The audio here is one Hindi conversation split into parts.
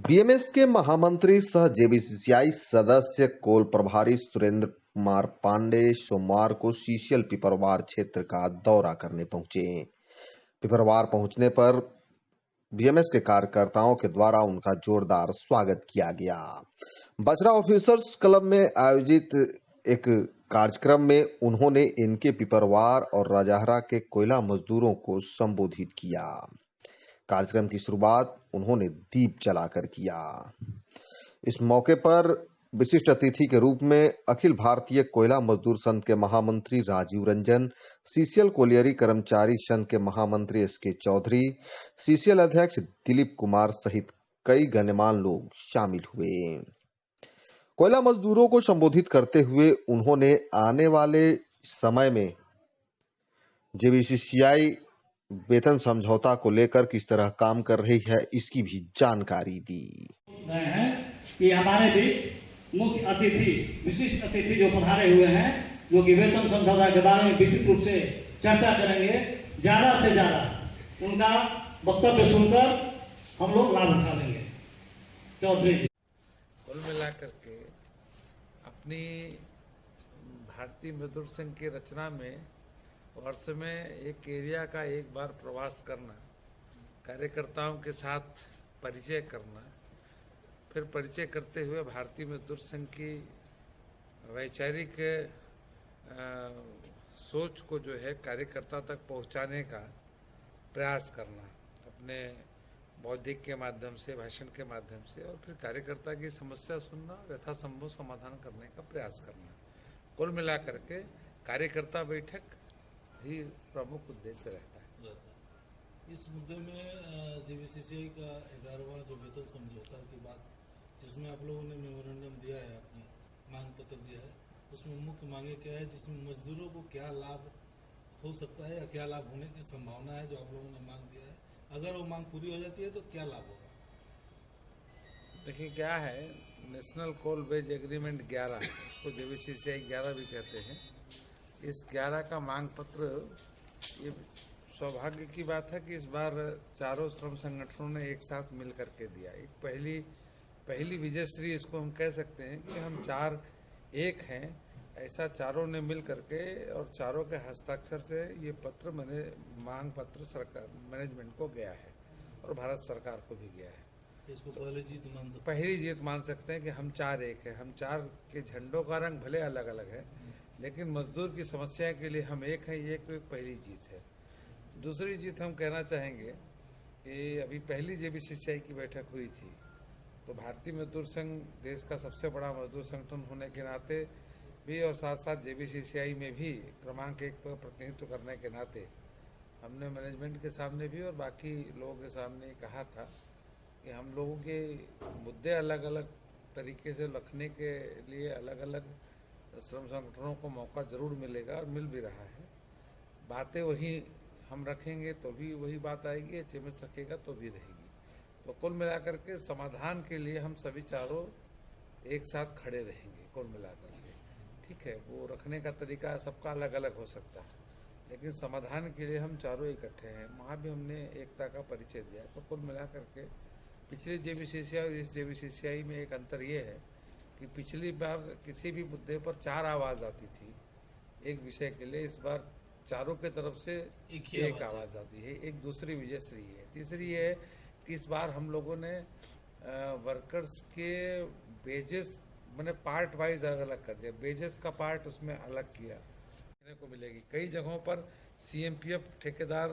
बीएमएस के महामंत्री सह जेबीसीसीआई सदस्य कोल प्रभारी सुरेंद्र कुमार पांडे सोमवार को सीशियल पिपरवार क्षेत्र का दौरा करने पहुंचे। पिपरवार पहुंचने पर बीएमएस के कार्यकर्ताओं के द्वारा उनका जोरदार स्वागत किया गया। बजरा ऑफिसर्स क्लब में आयोजित एक कार्यक्रम में उन्होंने इनके पिपरवार और राजहरा के कोयला मजदूरों को संबोधित किया। कार्यक्रम की शुरुआत उन्होंने दीप जलाकर किया। इस मौके पर विशिष्ट अतिथि के रूप में अखिल भारतीय कोयला मजदूर संघ के महामंत्री राजीव रंजन, सीसीएल कोलियरी कर्मचारी संघ के महामंत्री एसके चौधरी, सीसीएल अध्यक्ष दिलीप कुमार सहित कई गणमान्य लोग शामिल हुए। कोयला मजदूरों को संबोधित करते हुए उन्होंने आने वाले समय में जेबीसीसीआई वेतन समझौता को लेकर किस तरह काम कर रही है इसकी भी जानकारी दी। कि हमारे भी मुख्य अतिथि, विशिष्ट अतिथि जो पधारे हुए हैं, जो कि वेतन समझौता के बारे में विस्तृत रूप से चर्चा करेंगे। ज्यादा से ज्यादा उनका वक्तव्य सुनकर हम लोग लाभ उठा लेंगे। चौधरी जी कुल मिलाकर के अपनी भारतीय मजदूर संघ की रचना में वर्ष में एक एरिया का एक बार प्रवास करना, कार्यकर्ताओं के साथ परिचय करना, फिर परिचय करते हुए भारतीय मजदूर संघ की वैचारिक सोच को जो है कार्यकर्ता तक पहुंचाने का प्रयास करना, अपने बौद्धिक के माध्यम से, भाषण के माध्यम से, और फिर कार्यकर्ता की समस्या सुनना, यथासंभव समाधान करने का प्रयास करना। कुल मिलाकर के कार्यकर्ता बैठक ही प्रमुख उद्देश्य रहता है। इस मुद्दे में जेबीसीसीआई का 11वां जो वेतन समझौता की बात, जिसमें आप लोगों ने मेमोरेंडम दिया है, अपने मांग पत्र दिया है, उसमें मुख्य मांगे क्या है, जिसमें मजदूरों को क्या लाभ हो सकता है या क्या लाभ होने की संभावना है, जो आप लोगों ने मांग दिया है, अगर वो मांग पूरी हो जाती है तो क्या लाभ होगा? देखिए क्या है, नेशनल कोल वेज एग्रीमेंट 11, उसको जेबीसीसीआई 11 भी कहते हैं। इस 11 का मांग पत्र, ये सौभाग्य की बात है कि इस बार चारों श्रम संगठनों ने एक साथ मिल करके दिया। एक पहली विजयश्री इसको हम कह सकते हैं कि हम चार एक हैं, ऐसा चारों ने मिल करके और चारों के हस्ताक्षर से ये पत्र मांग पत्र सरकार मैनेजमेंट को गया है और भारत सरकार को भी गया है। इसको पहली जीत मान सकते हैं कि हम चार एक है। हम चार के झंडों का रंग भले अलग अलग है, लेकिन मजदूर की समस्या के लिए हम एक हैं, ये एक पहली जीत है। दूसरी जीत हम कहना चाहेंगे कि अभी पहली जेबीसीसीआई की बैठक हुई थी, तो भारतीय मजदूर संघ देश का सबसे बड़ा मजदूर संगठन होने के नाते भी और साथ साथ जेबीसीसीआई में भी क्रमांक 1 पर प्रतिनिधित्व करने के नाते हमने मैनेजमेंट के सामने भी और बाकी लोगों के सामने कहा था कि हम लोगों के मुद्दे अलग अलग तरीके से रखने के लिए अलग अलग श्रम संगठनों को मौका जरूर मिलेगा और मिल भी रहा है। बातें वही हम रखेंगे तो भी वही बात आएगी, एचएमएस रखेगा तो भी रहेगी। तो कुल मिलाकर के समाधान के लिए हम सभी चारों एक साथ खड़े रहेंगे। कुल मिलाकर के ठीक है, वो रखने का तरीका सबका अलग अलग हो सकता है, लेकिन समाधान के लिए हम चारों इकट्ठे हैं। वहाँ भी हमने एकता का परिचय दिया। तो कुल मिलाकर के पिछले जेबीसीसीआई और इस जेबीसीसीआई में एक अंतर ये है कि पिछली बार किसी भी मुद्दे पर 4 आवाज आती थी एक विषय के लिए, इस बार चारों के तरफ से एक आवाज आती है। एक दूसरी विजयश्री है। तीसरी ये है कि इस बार हम लोगों ने वर्कर्स के वेजेस मैंने पार्ट वाइज अलग कर दिया। वेजेस का पार्ट उसमें अलग किया देखने को मिलेगी। कई जगहों पर सीएमपीएफ ठेकेदार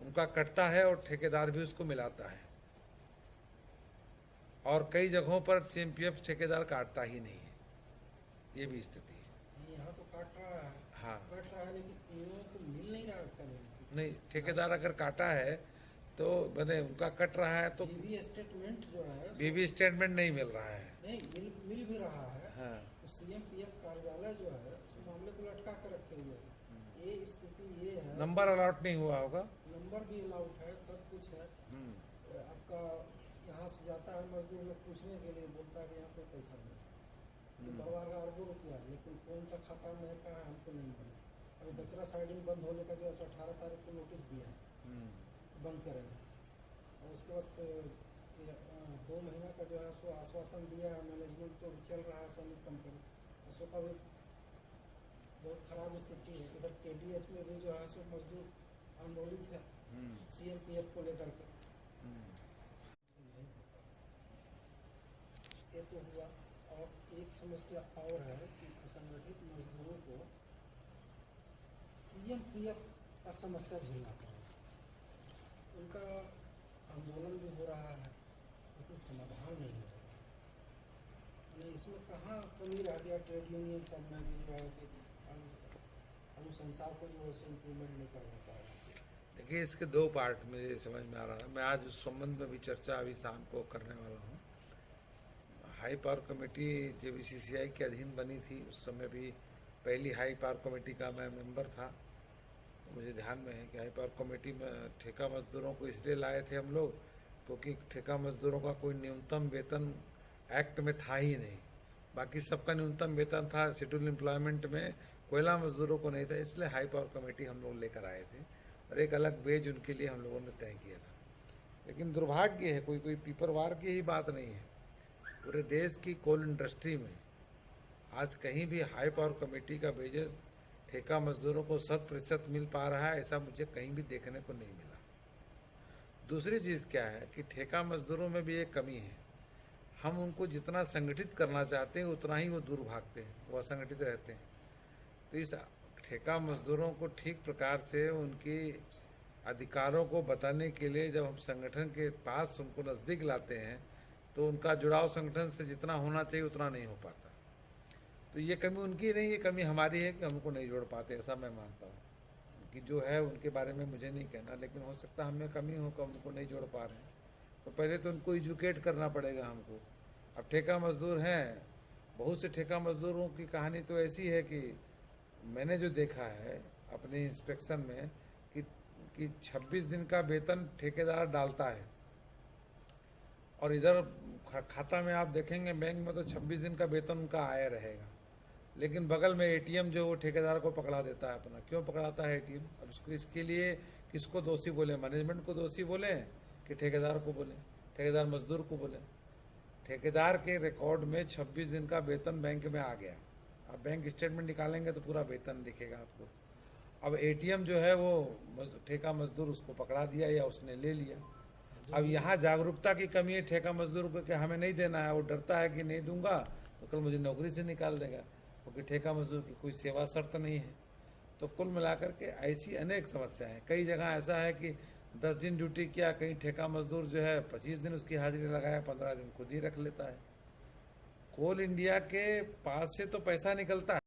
उनका कटता है और ठेकेदार भी उसको मिलाता है, और कई जगहों पर सीएमपीएफ ठेकेदार काटता ही नहीं है। ये भी स्थिति है। यहाँ तो काट रहा है, हाँ काट रहा है, लेकिन तो मिल नहीं रहा है उसका। नहीं, ठेकेदार अगर काटा है तो मैंने उनका कट रहा है तो बीबी स्टेटमेंट जो है, बीबी स्टेटमेंट नहीं मिल रहा है। नहीं मिल भी रहा है। हाँ, तो सीएमपीएफ कार्यालय जो है उस मामले को लटका कर रखे हुए है। ये स्थिति ये है, नंबर अलॉट नहीं हुआ होगा। नंबर भी अलाउट है, सब कुछ है। आपका यहाँ से जाता है मजदूर लोग पूछने के लिए, बोलता है कि यहाँ पे पैसा नहीं, परिवार का अरबों रुपया, लेकिन कौन सा खाता में का है हमको नहीं मालूम। अभी बचरा साइडिंग बंद होने का जो 18 तारीख को नोटिस दिया है, बंद करेंगे, और उसके बाद कि 2 महीना का जो है सो आश्वासन दिया है मैनेजमेंट, तो चल रहा है सैनिक कंपनी, उसका का भी बहुत खराब स्थिति है। इधर KDH में भी जो है सो मजदूर आंदोलित है CMPF को लेकर के। ये तो हुआ, और एक समस्या और है कि असंगठित मजदूरों को CMPF का समस्या झेलना पड़ा। उनका आंदोलन भी हो रहा है लेकिन समाधान नहीं हो रहा। यानी इसमें कहाँ कमी रह गया ट्रेड यूनियन सब में भी जो है कि अनुसंसार को जो है इम्प्रूवमेंट नहीं कर पाता है। देखिए, इसके 2 पार्ट मुझे समझ में आ रहा है। मैं आज उस संबंध में भी चर्चा अभी शाम को करने वाला हूँ। हाई पावर कमेटी JBCCI के अधीन बनी थी, उस समय भी पहली हाई पावर कमेटी का मैं मेंबर था। मुझे ध्यान में है कि हाई पावर कमेटी में ठेका मजदूरों को इसलिए लाए थे हम लोग क्योंकि ठेका मजदूरों का कोई न्यूनतम वेतन एक्ट में था ही नहीं। बाकी सबका न्यूनतम वेतन था, शेड्यूल एम्प्लॉयमेंट में कोयला मजदूरों को नहीं था, इसलिए हाई पावर कमेटी हम लोग लेकर आए थे और एक अलग वेज उनके लिए हम लोगों ने तय किया था। लेकिन दुर्भाग्य है, कोई पीपरवार की ही बात नहीं है, पूरे देश की कोल इंडस्ट्री में आज कहीं भी हाई पावर कमेटी का वेजेस ठेका मजदूरों को 100% मिल पा रहा है, ऐसा मुझे कहीं भी देखने को नहीं मिला। दूसरी चीज़ क्या है कि ठेका मजदूरों में भी एक कमी है। हम उनको जितना संगठित करना चाहते हैं उतना ही वो दूर भागते हैं, वो असंगठित रहते हैं। तो इस ठेका मजदूरों को ठीक प्रकार से उनके अधिकारों को बताने के लिए जब हम संगठन के पास उनको नज़दीक लाते हैं तो उनका जुड़ाव संगठन से जितना होना चाहिए उतना नहीं हो पाता। तो ये कमी उनकी नहीं, ये कमी हमारी है कि हमको नहीं जोड़ पाते, ऐसा मैं मानता हूँ। कि जो है उनके बारे में मुझे नहीं कहना, लेकिन हो सकता है हमें कमी हो कि उनको नहीं जोड़ पा रहे हैं। तो पहले तो उनको एजुकेट करना पड़ेगा हमको। अब ठेका मजदूर हैं, बहुत से ठेका मजदूरों की कहानी तो ऐसी है कि मैंने जो देखा है अपने इंस्पेक्शन में कि 26 दिन का वेतन ठेकेदार डालता है और इधर खाता में आप देखेंगे बैंक में तो 26 दिन का वेतन उनका आया रहेगा, लेकिन बगल में ATM जो वो ठेकेदार को पकड़ा देता है अपना। क्यों पकड़ाता है ATM? अब इसके लिए किसको दोषी बोले? मैनेजमेंट को दोषी बोले कि ठेकेदार को बोले, ठेकेदार मजदूर को बोले? ठेकेदार के रिकॉर्ड में 26 दिन का वेतन बैंक में आ गया। आप बैंक स्टेटमेंट निकालेंगे तो पूरा वेतन दिखेगा आपको। अब ATM जो है वो ठेका मजदूर उसको पकड़ा दिया या उसने ले लिया। अब यहाँ जागरूकता की कमी है ठेका मजदूर को कि हमें नहीं देना है। वो डरता है कि नहीं दूंगा तो कल मुझे नौकरी से निकाल देगा, क्योंकि ठेका मजदूर की कोई सेवा शर्त नहीं है। तो कुल मिलाकर के ऐसी अनेक समस्याएं हैं। कई जगह ऐसा है कि 10 दिन ड्यूटी किया, कहीं ठेका मजदूर जो है 25 दिन उसकी हाजिरी लगाया, 15 दिन खुद ही रख लेता है। कोल इंडिया के पास से तो पैसा निकलता है।